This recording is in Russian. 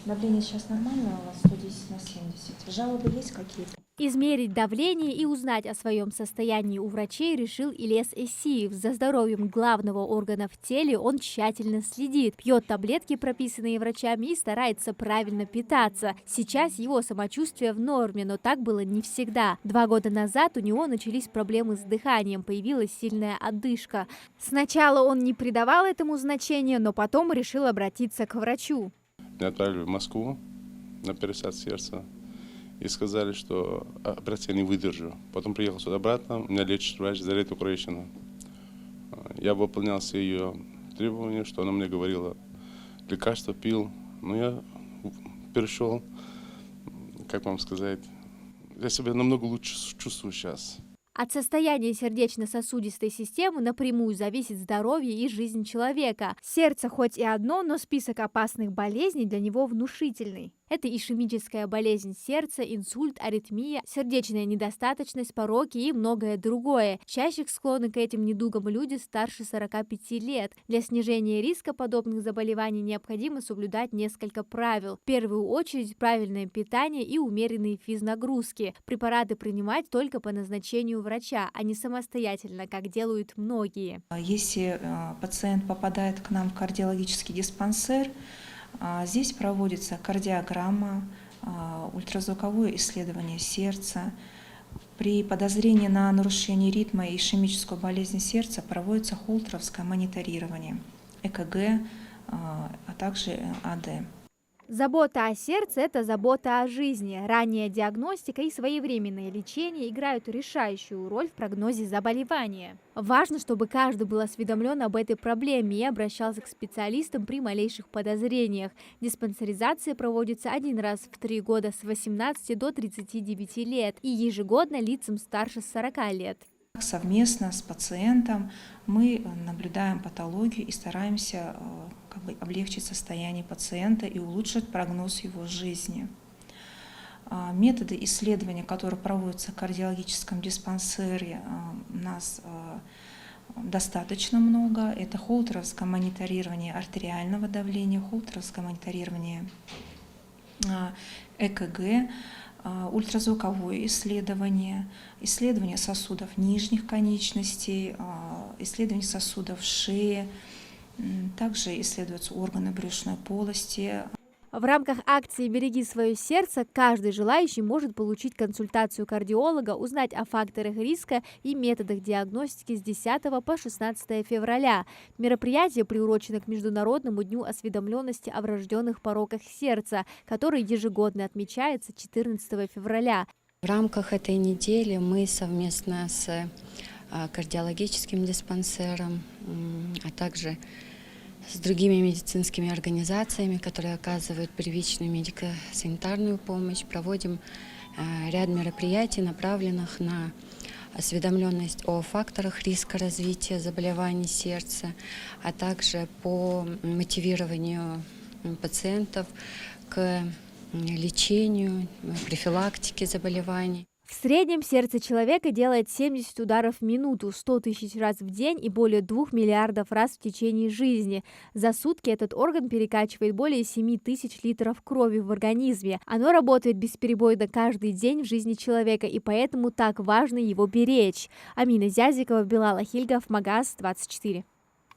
Давление сейчас нормальное у вас, 110/70. Жалобы есть какие-то? Измерить давление и узнать о своем состоянии у врачей решил Ильяс Эссиев. За здоровьем главного органа в теле он тщательно следит, пьет таблетки, прописанные врачами, и старается правильно питаться. Сейчас его самочувствие в норме, но так было не всегда. 2 года назад у него начались проблемы с дыханием, появилась сильная одышка. Сначала он не придавал этому значения, но потом решил обратиться к врачу. Меня отправили в Москву на пересадку сердца. И сказали, что операцию я не выдержу. Потом приехал сюда обратно, меня лечит врач Зарета Украинщина. Я выполнял все ее требования, что она мне говорила. Лекарства пил, но я перешел, как вам сказать, я себя намного лучше чувствую сейчас. От состояния сердечно-сосудистой системы напрямую зависит здоровье и жизнь человека. Сердце хоть и одно, но список опасных болезней для него внушительный. Это ишемическая болезнь сердца, инсульт, аритмия, сердечная недостаточность, пороки и многое другое. Чаще склонны к этим недугам люди старше 45 лет. Для снижения риска подобных заболеваний необходимо соблюдать несколько правил. В первую очередь правильное питание и умеренные физнагрузки. Препараты принимать только по назначению врача, а не самостоятельно, как делают многие. Если пациент попадает к нам в кардиологический диспансер, здесь проводится кардиограмма, ультразвуковое исследование сердца. При подозрении на нарушение ритма и ишемическую болезнь сердца проводится холтеровское мониторирование, ЭКГ, а также АД. Забота о сердце – это забота о жизни. Ранняя диагностика и своевременное лечение играют решающую роль в прогнозе заболевания. Важно, чтобы каждый был осведомлен об этой проблеме и обращался к специалистам при малейших подозрениях. Диспансеризация проводится 1 раз в 3 года с 18 до 39 лет и ежегодно лицам старше 40 лет. Совместно с пациентом мы наблюдаем патологию и стараемся облегчить состояние пациента и улучшить прогноз его жизни. Методы исследования, которые проводятся в кардиологическом диспансере, у нас достаточно много. Это холтеровское мониторирование артериального давления, холтеровское мониторирование ЭКГ, ультразвуковое исследование, исследование сосудов нижних конечностей, исследование сосудов шеи, также исследуются органы брюшной полости. В рамках акции «Береги свое сердце» каждый желающий может получить консультацию кардиолога, узнать о факторах риска и методах диагностики с 10 по 16 февраля. Мероприятие приурочено к Международному дню осведомленности о врожденных пороках сердца, который ежегодно отмечается 14 февраля. В рамках этой недели мы совместно с кардиологическим диспансером, а также с другими медицинскими организациями, которые оказывают первичную медико-санитарную помощь, проводим ряд мероприятий, направленных на осведомленность о факторах риска развития заболеваний сердца, а также по мотивированию пациентов к лечению, профилактике заболеваний. В среднем сердце человека делает 70 ударов в минуту, 100 тысяч раз в день и более 2 миллиардов раз в течение жизни. За сутки этот орган перекачивает более 7 тысяч литров крови в организме. Оно работает бесперебойно каждый день в жизни человека, и поэтому так важно его беречь. Амина Зязикова, Билал Ахильгов, Магаз 24.